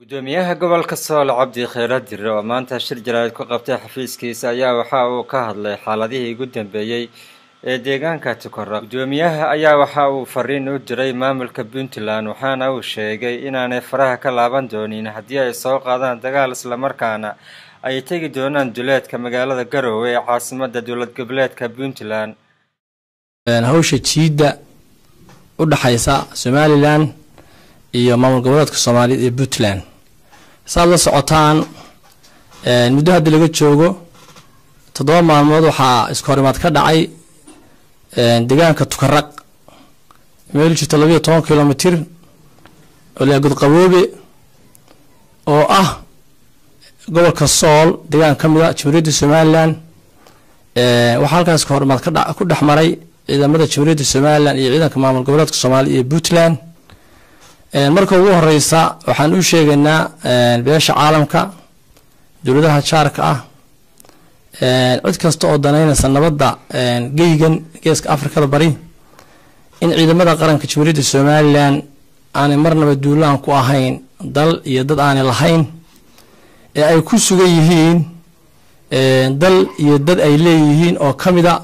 gudoomiyaha gobolka Sool Cabdi Khayraad Dire oo maanta shir jaraa'id ku qabtay xafiiskiisa ayaa waxa uu ka hadlay xaaladihii ugu dambeeyay ee deegaanka Tukarraq. Gudoomiyaha ayaa waxa uu fariin u diray maamulka Puntland waxaana uu sheegay inaanay faraha ka laaban doonin haddii ay soo qaadaan dagaal isla markaana ay tagi doonaan duleedka magaalada Garowe ee caasimadda dowlad goboleedka Puntland. hawsha jiida u dhaxaysa Somaliland iyo maamul goboleedka Soomaaliya ee Puntland saad la socotaan muddo hadda laga joogo 7 maalmood waxa isku horimaad ka dhacay deegaanka Tukarraq meel jirta 12 kilomitir oo la Gudqaboobe oo ah gobolka Sool deegaan kamid ah Jamhuuriyadda Somaliland waxa halkaas isku horimaad ku dhaxmaray ciidamada Jamhuuriyadda Somaliland iyo ciidanka maamul goboleedka Soomaaliya ee Puntland marka ugu horeysa waxaan u sheegaynaa beesha caalamka dawladaha jaarka ah cid kasta oo daneynaysa nabadda geegan geeska Afrikada bari in ciidamada qaranka Jamhuuriyadda Somaliland aanay marnaba duulaan ku ahayn dal iyo dad aan lahayn ee ay ku sugan yihiin dal iyo dad ay leeyihiin oo kamida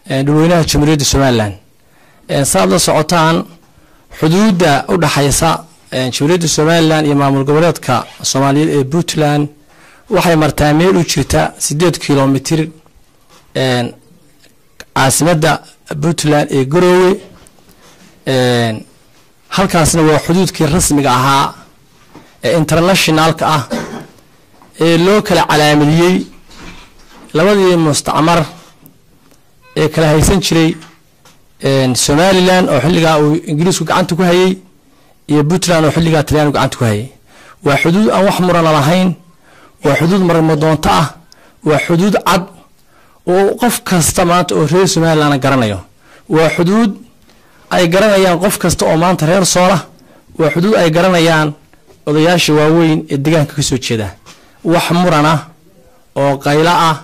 dadweynaha Jamhuuriyadda Somaliland saad la socotaan xuduudda u dhaxaysa Jamhuuriyadda Somaliland iyo maamul goboleedka Soomaaliya ee Puntland waxay martaa meel u jirta 8 kilomitir caasimadda Puntland ee Garowe halkaasna waa xuduudkii rasmiga ahaa ee internationalka ah ee loo kala calaamadiyay labadii mustacmar ee kala haysan jiray Somaliland oo xilliga uu Ingiriisku gacanta ku hayay iyo Puntland oo xilliga Talyaanigu gacanta ku hayay waa xuduud aan wax muran lahayn waa xuduud marmo doonta ah waa xuduud cad oo qof kasta maanta oo reer Somaliland garanayo waa xuduud ay garanayaan qof kasta oo maanta reer Soola waa xuduud ay garanayaan odayaasha waaweyn ee deegaanka ka soo jeeda wax muran ah oo qayla ah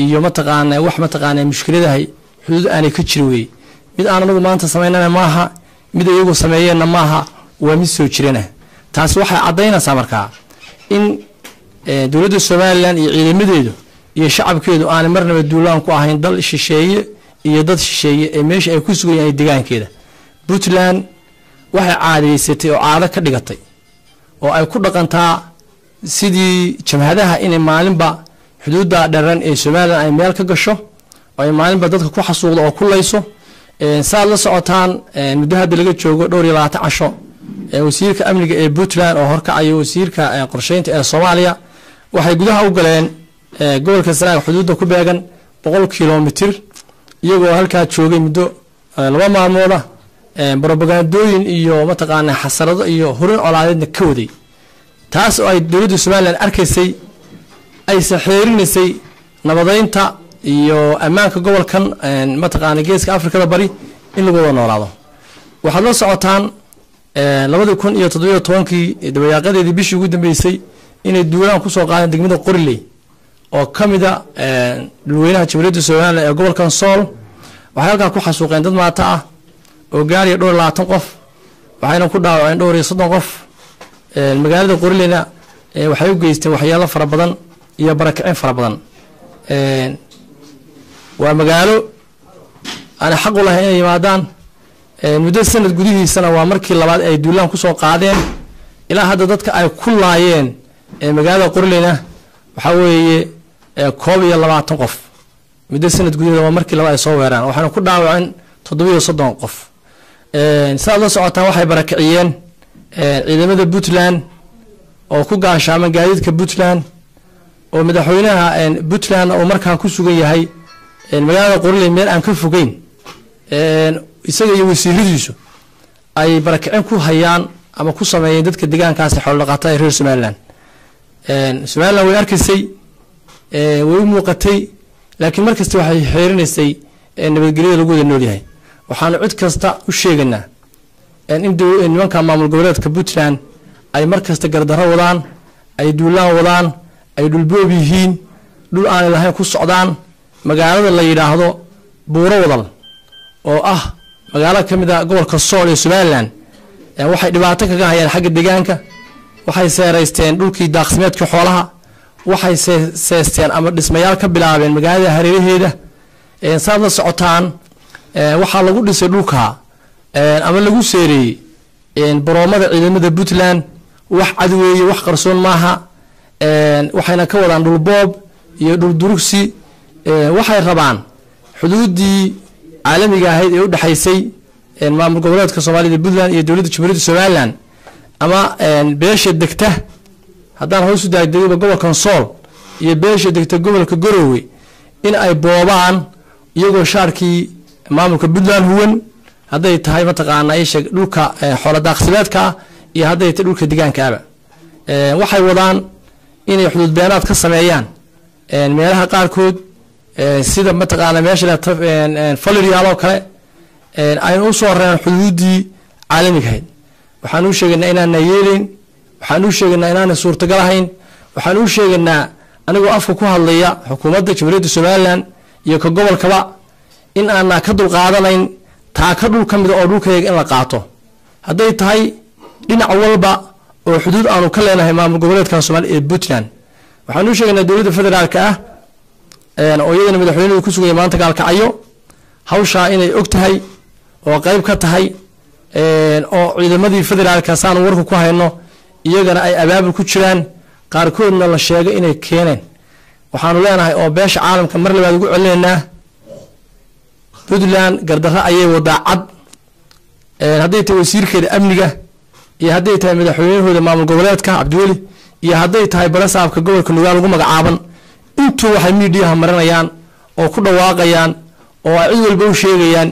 iyo mataqaanaa mushkiladahay xuduud aanay ka jirin mid aan anagu maanta sameynana maaha mid iyagu sameeyeenna maaha waa mid soo jirana taas waxay cadeynaysaa markaa in dawladda Somaliland iyo ciidamadeedu iyo shacabkeedu aan marnaba duulaan ku ahayn dal shisheeye iyo dad shisheeye ee meesha ay ku sugan yihiin deegaankeeda Puntland waxay caadaysatay oo caado ka dhigatay oo ay ku dhaqantaa sidii jamhadaha in maalinba xuduudda dharan ee Somaliland ay meel ka gasho oo ay maalinba dadka ku xasuuqdo oo ku layso saad la socotaan muddo hadda laga joogo 22 casho wasiirka amniga ee Puntland oo horkacayo wasiirka qorsheynta ee Soomaaliya waxay gudaha u galeen gobolka Sanaag xuduudda ku beegan 100 kilomitir iyagoo halka joogay muddo 2 maalmood ah propagandooyin iyo mataqaanaa xasarado iyo horin colaadeedna ka waday taas oo ay dawladda Somaliland arkaysay ay saxeerinaysay nabadeynta iyo ammaanka gobolkan mataqaanaa geeska Afrikada bari in lagu wada noolaado waxaad la socotaan 2017 dabayaaqadeedii bishii ugu dambeysay inay duulaan ku soo qaadeen degmada Qorley oo kamida dadweynaha Jamhuuriyadda Somaliland ee gobolkan Sool waxay halka ku xasuuqeen dad maata ah oo gaariya 20 qof waxayna ku dhaawaceen 30 qof magaalada Qorleyna waxay u geysteen waxyaalo fara badan iyo barakicin fara badan waa magaalo aan xaq u lahayn inay yimaadaan muddo sanad gudihiisana waa markii labaad ay duulaan ku soo qaadeen ilaa hadda dadka ay ku laayeen magaalada Qorleyna waxa weeye 22 qof muddo sanad gudihiisa waa markii labaad ay soo weerareen waxaana ku dhaawaceen 37 qof saad la socotaan waxay barakiciyeen ciidamada Puntland oo ku gaashaaman gaadiidka Puntland oo madaxweynaha Puntland oo markaa ku sugan yahay magaalada Qorley meel aan ka fogeyn isaga iyo wasiiradiisu ay barakicin ku hayaan ama ku sameeyeen dadka deegaankaas xoolo dhaqatada reer Somaliland Somaliland way arkaysay way muuqatay laakiin markasta waxay xeerinaysay nabadgelyada lagu wada nool yahay waxaan cid kasta u sheegaynaa in nimanka maamul goboleedka Puntland ay markasta gardarro wadaan ay duulaan wadaan ay dhulboob yihiin dhul aan lahayn ku socdaan magaalada la yiraahdo Buuro Wadal oo ah magaalo kamid ah gobolka Sool ee Somaliland waxay dhibaato kaga hayaan xagga deegaanka waxay seeraysteen dhulkii daaqsimeedka xoolaha waxay seesteen ama dhismayaal ka bilaabeen magaalada hareeraheeda saad la socotaan waxaa lagu dhisay dhulka ama lagu seereeyey baroomada ciidamada Puntland wax cad weeye wax qarsoon maaha waxayna ka wadaan dhul boob iyo dhul durugsi waxay rabaan xuduudii caalamiga ahayd ee u dhaxaysay maamul goboleedka Soomaaliya Puntland iyo dawladda Jamhuuriyadda Somaliland ama beesha degta haddaan hoos u daagdego gobolka Sool iyo beesha degta gobolka Garowe in ay boobaan iyagoo shaarkii maamulka Puntland huwan hadday tahay mataqaana ay sheeg dhulka xoolo daaqsimeedka iyo hadday tahay dhulka deegaanka waxay wadaan inay xuduud beenaad ka sameeyaan meelaha qaarkood sida mataqaana meesha la Falerial oo kale ay u soo reen xuduudii caalamiga ahayd waxaan u sheegnaa inaan yeelin waxaan u sheegnaa inaan suurtagal ahayn waxaan u sheegnaa anigoo afka ku hadlaya xukuumadda Jamhuuriyadda Somaliland iyo ka gobolkaba in aan ka dul qaadanayn taa ka dhul kamid oo dhulkayga in la qaato hadday tahay dhinac walba oo xuduud aanu ka leenahay maamul goboleedka Soomaaliya ee Puntland waxaan u sheegnaa dawladda federaalka oo iyadana madaxweynuhu ku sugay maanta gaalkacayo hawsha inay og tahay oo qayb ka tahay oo ciidamadii federaalka saan warku ku hayno iyagana ay abaabul ku jiraan qaarkoodna la sheegay inay keeneen waxaanu leenahay oo beesha caalamka mar labaad ugu celinayna Puntland gardarra ayay wadaa cad hadday tahay wasiirkeeda amniga iyo hadday tahay madaxweynahooda maamul goboleedka Cabdiweli iyo hadday tahay barasaabka gobolka Nugaal lagu magacaaban intuu waxay miidiyaha marinayaan oo ku dhawaaqayaan oo ay cid walba u sheegayaan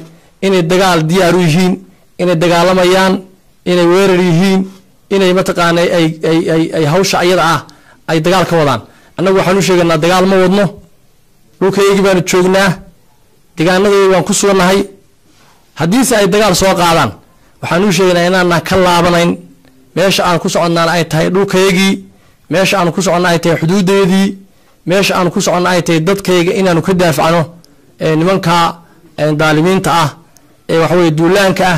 inay dagaal diyaar u yihiin inay dagaalamayaan inay weerar yihiin inay mataqaana ay hawsha ayada ay dagaal ka wadaan annagu waxaan u sheegnaa dagaal ma wadno dhulkayga baan joognaa deegaanadooda waan ku sugnahay haddiise ay dagaal soo qaadaan waxaan u sheegnaa inaan ka laabanayn meesha aan ku soconnaa ay tahay dhulkaygii meesha aan ku soconnaa ay tahay xuduudeedii meesha aan ku soconnaa ay tahay dadkayga inaanu ka daafacno nimanka daalimiinta ee waxa weeye duulaanka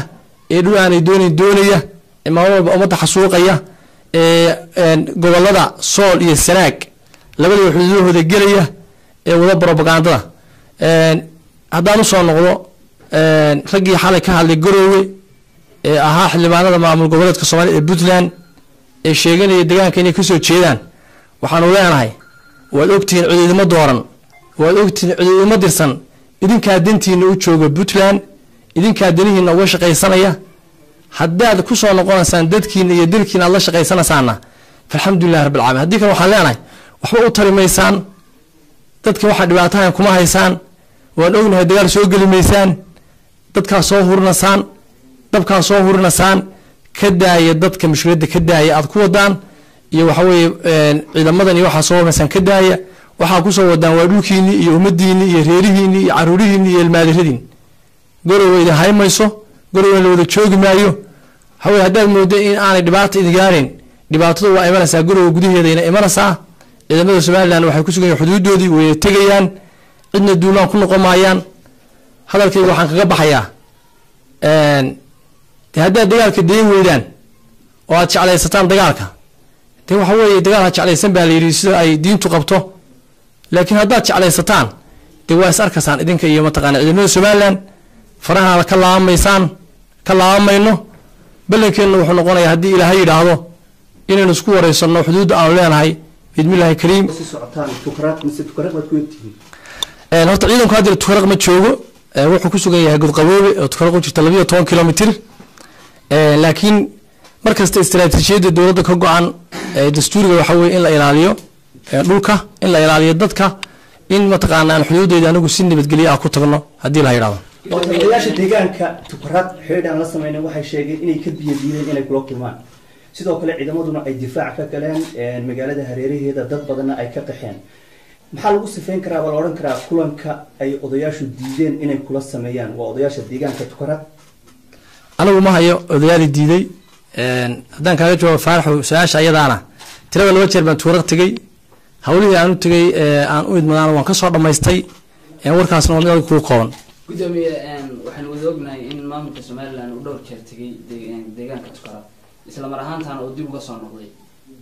ee dhul aanay doonaya maamulka ummadda xasuuqaya gobolada Sool iyo Sanaag labadaba xuduudahooda gelaya wada propagandada haddaan u soo noqdo raggii xalay ka hadlay Garowe ahaa xildhibaanada maamul goboleedka Soomaaliya ee Puntland sheeganaya deegaanka inay ka soo jeedaan waxaan u leenahay waad ogtiin ciidamo dooran waad ogtiin ciidamo dirsan idinka dantiina u jooga Puntland idinka danihiina uga shaqaysanaya haddaad ku soo noqonaysaan dadkiina iyo dalkiina la shaqaysanaysaan alxamdulillaah rabbil caalamiin haddii kan waxaan leenahay waxba u tarimaysaan dadka waxa dhibaatahan kuma haysaan waan ognahay dagaal soo gelimaysaan dadka soo hurnaysaan dabka soo hurnaysaan ka daaya dadka mushkiladda ka daaya aad ku wadaan iyo waxa weeye ciidamadan iyo waxa soo hurnaysaan ka daaya waxa ku soo wadaan waa dhulkiini iyo ummadiini iyo reerihiini iyo caruurihiini iyo ilmaadiradin Garowe haymayso Garowe la wada joogi maayo hawe haddaad moodo in aanay dhibaato idin gaarin dhibaatadu waa imanaysaa Garowe gudaheeda inay imanaysaa ciidamada Somaliland waxay ku sugan yihiin xuduudoodii way tagayaan cidna duulaan ku noqomayaan hadalkayga waxaan kaga baxayaa haddaad dagaalka deyn weydaan oo aad jeclaysataan dagaalka de waxa weeye dagaal ha jeclaysan baa la yidhi sida ay diintu qabto laakiin haddaad jeclaysataan de waa is arkaysaan idinka iyo mataqaana ciidamada Somaliland faraha ka laamaysaan ka laamayno balankeena wuxuu noqonayaa haddii Ilaahay yiraahdo inaynu isku wareysano xuduud aan leenahay bidmillaahi kariim horta ciidanku hadda tukaraq ma joogo wuxuu ku sugan yahay Godqaboobe oo tukaraq u jirta 12 kilomitir laakiin markasta istiraatiijiyadda dawladda ka go'an dastuuriga waxa weeye in la ilaaliyo dhulka in la ilaaliyo dadka in mataqaanaan xuduudeeda anigu si nabadgelyo ku tagno haddii la yiraahdo odayaasha deegaanka tukaraq xeedhan la sameeyay waxay sheegeen inay ka biyadiineen inay kula kulmaan sidoo kale ciidamaduna ay difaac ka galeen magaalada hareeraheeda dad badanna ay ka qaxeen maxaa lagu sifeyn karaa wala oran karaa kulanka ay odayaashu diideen inay kula sameeyaan waa odayaasha deegaanka tukaraq anigu ma hayo odayaal diiday haddaan kaaga jawaabo faaraxo su'aasha ayadaana tirada laba jeer baan tukaraq tagay hawlihii aan u tagay aan u idmadaan waan ka soo dhamaystay warkaasna waa mid ku kooban gudoomiye waxaan wada ognahay in maamulka Somaliland uu dhowr jeer tagay deegaanka tukaraq isla mar ahaantaana uu dib uga soo noqday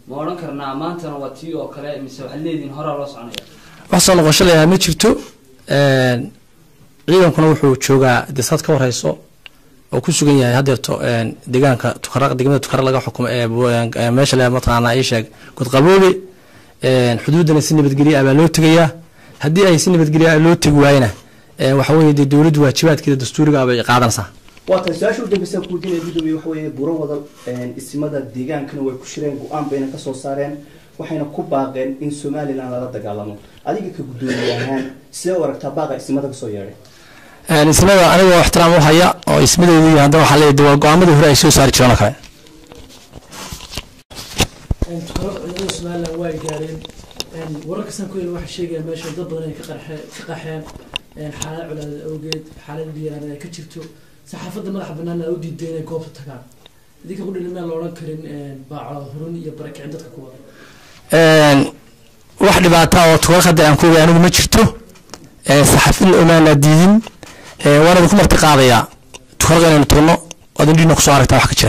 ma odhan karnaa maantana waa tii oo kale mise waxaad leedihiin horaa loo soconaya wax soo noqosho leeyahay ma jirto ciidankuna wuxuu joogaa desad ka warhayso oo ku sugan yahay hadeerto deegaanka Tukaraq degmada Tukaraq laga xukumo meesha la mataqaana ay sheeg godqaboobe xuduudana si nabadgeliyo ah loo tagayaa haddii ay si nabadgeliyo ah loo tagi waayna waxa weeye dawladdu waajibaadkeeda dastuuriga ah ay qaadanaysaa waa tan su'aasha ugu dambaysa ku diinay gudoomiye waxa weeye buro wada ismada deegaankana way ku shireen go'aan bayna ka soo saareen waxayna ku baaqeen in Soomaaliland lala dagaalamo adiga ka gudoomiye ahaan sidee u aragtaa baaqa ismada ka soo yeeray ismada aniga ixtiraam u haya oo ismadeedu yahay hadda waxa la yidhi go'aamadii hore ay soo saari jireen kale Soomaaliland way gaareen wararka sankoyna waxa sheegaya meesha dad badan ay ka qaxeen xaalad culaad awgeed xaalad diyaar ay ka jirto saxaafadda madaxa bannaan ay u diideen inay goobta tagaan idinka ku dhilmeen la oran karin baaco hurun iyo barakicin dadka ku wada wax dhibaato oo tuwa qadar aan ku ogahay anigu ma jirto saxaafadda omaana diidin waana ku marti qaadaya tukaraq inaynu tagno oo indhiina ku soo aragtaa wax ka jira